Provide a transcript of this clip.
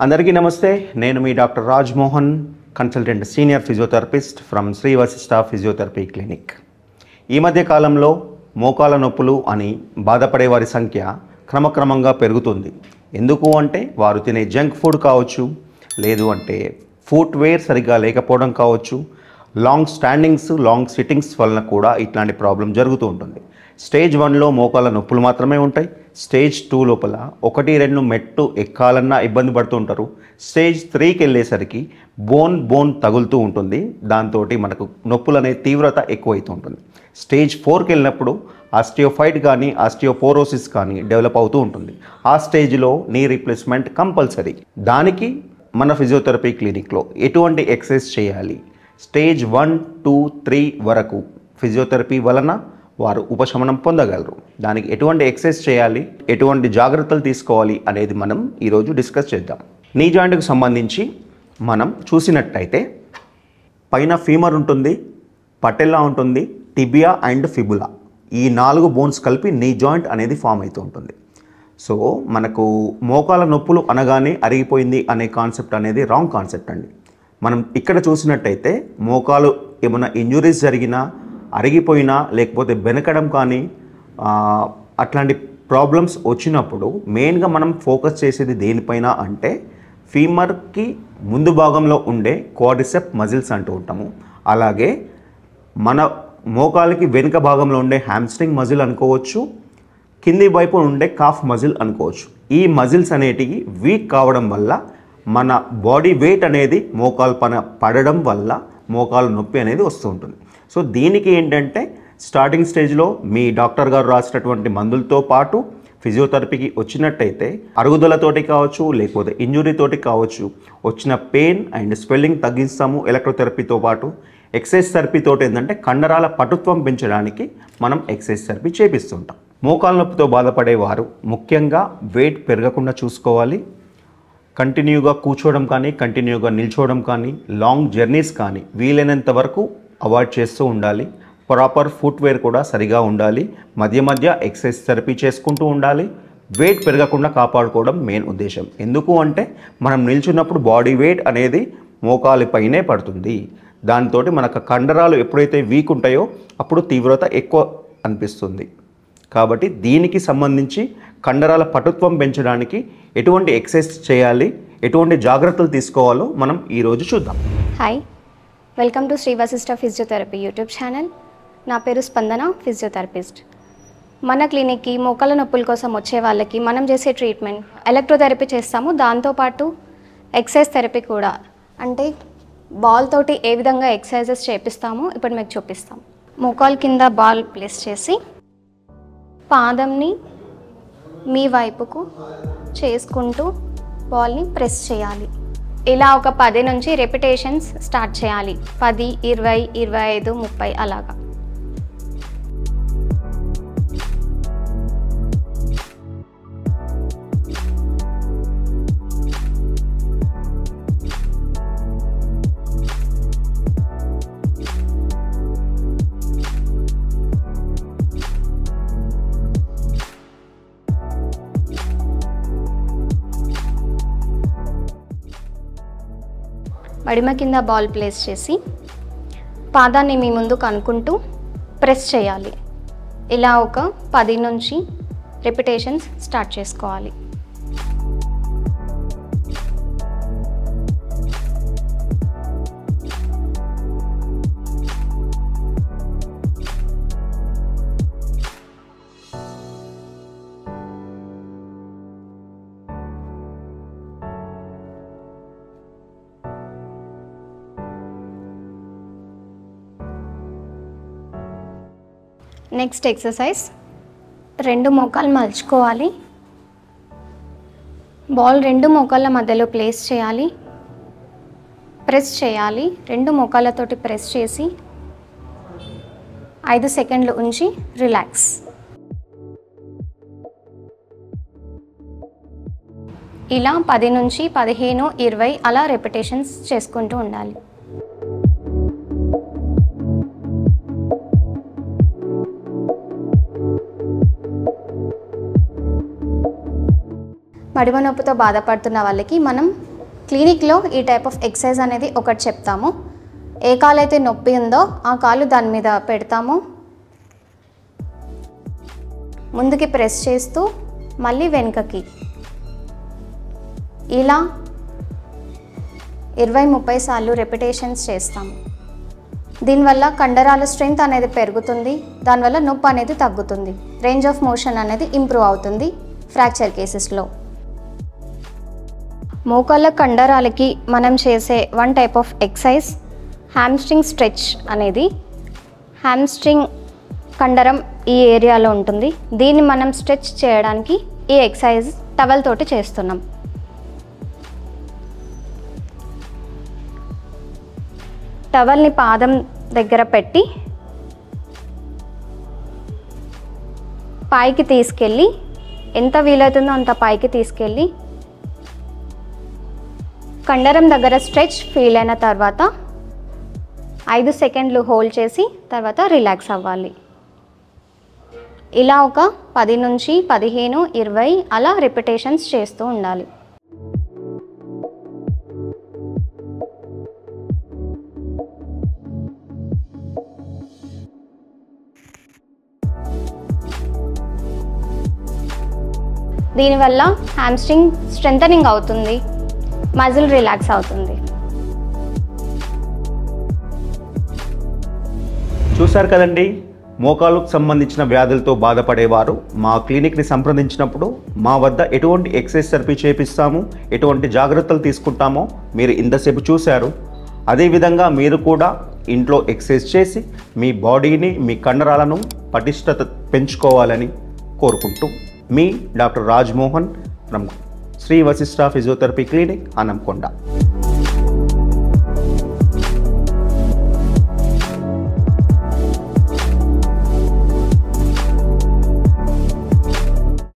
అందరికీ నమస్తే. నేను మీ doctor Raj Mohan, consultant senior physiotherapist from Shri Vashishtha physiotherapy clinic. ఈ మధ్య కాలంలో మోకాల నొప్పులు అని బాధపడే వారి సంఖ్య క్రమక్రమంగా పెరుగుతుంది. ఎందుకు అంటే వారు తినే జంక్ ఫుడ్ కావచ్చు, లేదు అంటే ఫుట్వేర్ సరిగ్గా లేకపోవడం కావచ్చు, లాంగ్ స్టాండింగ్స్, లాంగ్ సిట్టింగ్స్ వలన కూడా ఇట్లాంటి ప్రాబ్లం జరుగుతూ ఉంటుంది. స్టేజ్ 1లో మోకాల నొప్పులు మాత్రమే ఉంటాయి. స్టేజ్ 2 లోపల 1-2 మెట్టు ఎక్కాలన్నా ఇబ్బంది పడుతూ ఉంటారు. స్టేజ్ 3కి వెళ్ళేసరికి బోన్ తగులుతూ ఉంటుంది. దాంతో మనకు నొప్పులు అనే తీవ్రత ఎక్కువైతూ ఉంటుంది. స్టేజ్ 4కి వెళ్ళినప్పుడు ఆస్టియోఫైట్ కానీ ఆస్టియోపోరోసిస్ కానీ డెవలప్ అవుతూ ఉంటుంది. ఆ స్టేజ్లో నీ రీప్లేస్మెంట్ కంపల్సరీ. దానికి మన ఫిజియోథెరపీ క్లినిక్లో ఎటువంటి ఎక్సర్సైజ్ చేయాలి, స్టేజ్ 1, 2, 3 వరకు ఫిజియోథెరపీ వలన వారు ఉపశమనం పొందగలరు. దానికి ఎటువంటి ఎక్సర్సైజ్ చేయాలి, ఎటువంటి జాగ్రత్తలు తీసుకోవాలి అనేది మనం ఈరోజు డిస్కస్ చేద్దాం. నీ జాయింట్కి సంబంధించి మనం చూసినట్టయితే పైన ఫీమర్ ఉంటుంది, పటెల్లా ఉంటుంది, టిబియా అండ్ ఫిబులా, ఈ 4 బోన్స్ కలిపి నీ జాయింట్ అనేది ఫామ్ అవుతూ ఉంటుంది. సో మనకు మోకాల నొప్పులు అనగానే అరిగిపోయింది అనే కాన్సెప్ట్ అనేది రాంగ్ కాన్సెప్ట్ అండి. మనం ఇక్కడ చూసినట్టయితే మోకాలు ఏమైనా ఇంజురీస్ జరిగినా, అరిగిపోయినా, లేకపోతే బెనకడం కానీ అట్లాంటి ప్రాబ్లమ్స్ వచ్చినప్పుడు మెయిన్గా మనం ఫోకస్ చేసేది దేనిపైన అంటే ఫీమర్కి ముందు భాగంలో ఉండే క్వాడ్రిసెప్ మజిల్స్ అంటూ ఉంటాము. అలాగే మన మోకాలికి వెనుక భాగంలో ఉండే హ్యామ్స్ట్రింగ్ మజిల్ అనుకోవచ్చు, కింది వైపు ఉండే కాఫ్ మజిల్ అనుకోవచ్చు. ఈ మజిల్స్ అనేటివి వీక్ కావడం వల్ల మన బాడీ వెయిట్ అనేది మోకాలు పైన పడడం వల్ల మోకాలు నొప్పి అనేది వస్తూ ఉంటుంది. సో దీనికి ఏంటంటే స్టార్టింగ్ స్టేజ్లో మీ డాక్టర్ గారు రాసినటువంటి మందులతో పాటు ఫిజియోథెరపీకి వచ్చినట్టయితే అరుగుదలతోటి కావచ్చు, లేకపోతే ఇంజురీతోటి కావచ్చు, వచ్చిన పెయిన్ అండ్ స్వెల్లింగ్ తగ్గిస్తాము. ఎలక్ట్రోథెరపీతో పాటు ఎక్సర్సైజ్ థెరపీతో ఏంటంటే కండరాల పటుత్వం పెంచడానికి మనం ఎక్సర్సైజ్ థెరపీ చేపిస్తుంటాం. మోకాల నొప్పితో బాధపడేవారు ముఖ్యంగా వెయిట్ పెరగకుండా చూసుకోవాలి. కంటిన్యూగా కూర్చోవడం కానీ, కంటిన్యూగా నిల్చోవడం కానీ, లాంగ్ జర్నీస్ కానీ వీలైనంత వరకు అవాయిడ్ చేస్తూ ఉండాలి. ప్రాపర్ ఫుట్వేర్ కూడా సరిగా ఉండాలి. మధ్య మధ్య ఎక్సర్సైజ్ థెరపీ చేసుకుంటూ ఉండాలి. వెయిట్ పెరగకుండా కాపాడుకోవడం మెయిన్ ఉద్దేశం. ఎందుకు అంటే మనం నిల్చున్నప్పుడు బాడీ వెయిట్ అనేది మోకాలిపైనే పడుతుంది. దాంతో మనకు కండరాలు ఎప్పుడైతే వీక్ ఉంటాయో అప్పుడు తీవ్రత ఎక్కువ అనిపిస్తుంది. కాబట్టి దీనికి సంబంధించి కండరాల పటుత్వం పెంచడానికి ఎటువంటి ఎక్సర్సైజ్ చేయాలి, ఎటువంటి జాగ్రత్తలు తీసుకోవాలో మనం ఈరోజు చూద్దాం. Hi, welcome to Sri Vashishtha physiotherapy YouTube channel. నా పేరు స్పందన, ఫిజియోథెరపిస్ట్. మన క్లినిక్కి మోకాల నొప్పుల కోసం వచ్చే వాళ్ళకి మనం చేసే ట్రీట్మెంట్ ఎలక్ట్రోథెరపీ చేస్తాము. దాంతోపాటు ఎక్సర్సైజ్ థెరపీ కూడా, అంటే బాల్ తోటి ఏ విధంగా ఎక్సర్సైజెస్ చేపిస్తామో ఇప్పుడు మీకు చూపిస్తాం. మోకాలు కింద బాల్ ప్లేస్ చేసి పాదంని మీ వైపుకు చేసుకుంటూ బాల్ని ప్రెస్ చేయాలి. ఇలా ఒక 10 నుంచి రెపిటేషన్స్ స్టార్ట్ చేయాలి. 10, 20, 25, 30 అలాగా. మడిమ కింద బాల్ ప్లేస్ చేసి పాదాన్ని మీ ముందు కనుక్కుంటూ ప్రెస్ చేయాలి. ఇలా ఒక 10 నుంచి రెపిటేషన్స్ స్టార్ట్ చేసుకోవాలి. నెక్స్ట్ ఎక్సర్సైజ్, 2 మోకాలు మలుచుకోవాలి. బాల్ 2 మోకాళ్ళ మధ్యలో ప్లేస్ చేయాలి. ప్రెస్ చేయాలి. 2 మోకాళ్ళతోటి ప్రెస్ చేసి 5 సెకండ్లు ఉంచి రిలాక్స్. ఇలా 10 నుంచి 15, 20 అలా రెపిటేషన్స్ చేసుకుంటూ ఉండాలి. మడిమ నొప్పితో బాధపడుతున్న వాళ్ళకి మనం క్లినిక్లో ఈ టైప్ ఆఫ్ ఎక్సర్సైజ్ అనేది ఒకటి చెప్తాము. ఏ కాలు అయితే నొప్పి ఉందో ఆ కాలు దాని మీద పెడతాము, ముందుకి ప్రెస్ చేస్తూ మళ్ళీ వెనుకకి ఇలా 20-30 సార్లు రెపిటేషన్స్ చేస్తాము. దీనివల్ల కండరాల స్ట్రెంగ్త్ అనేది పెరుగుతుంది, దానివల్ల నొప్పి అనేది తగ్గుతుంది, రేంజ్ ఆఫ్ మోషన్ అనేది ఇంప్రూవ్ అవుతుంది ఫ్రాక్చర్ కేసెస్లో. మోకాళ్ళ కండరాలకి మనం చేసే one type of exercise hamstring stretch అనేది. హ్యామ్స్ట్రింగ్ కండరం ఈ ఏరియాలో ఉంటుంది. దీన్ని మనం స్ట్రెచ్ చేయడానికి ఈ ఎక్సర్సైజ్ టవల్ తోటి చేస్తున్నాం. టవల్ని పాదం దగ్గర పెట్టి పైకి తీసుకెళ్ళి, ఎంత వీలవుతుందో అంత పైకి తీసుకెళ్ళి కండరం దగ్గర స్ట్రెచ్ ఫీల్ అయిన తర్వాత 5 సెకండ్లు హోల్డ్ చేసి తర్వాత రిలాక్స్ అవ్వాలి. ఇలా ఒక 10 నుంచి 15, 20 అలా రిపిటేషన్స్ చేస్తూ ఉండాలి. దీనివల్ల హ్యామ్స్ట్రింగ్ స్ట్రెంథనింగ్ అవుతుంది, మజిల్ రిలాక్స్ అవుతుంది. చూశారు కదండి, మోకాళ్ళకు సంబంధించిన వ్యాధులతో బాధపడేవారు మా క్లినిక్ని సంప్రదించినప్పుడు మా వద్ద ఎటువంటి ఎక్సర్సైజ్ థెరపీ చేపిస్తాము, ఎటువంటి జాగ్రత్తలు తీసుకుంటామో మీరు ఇంతసేపు చూశారు. అదేవిధంగా మీరు కూడా ఇంట్లో ఎక్సర్సైజ్ చేసి మీ బాడీని, మీ కండరాలను పటిష్టత పెంచుకోవాలని కోరుకుంటూ మీ doctor Raj Mohan from Shri Vashishtha physiotherapy clinic, Hanamkonda.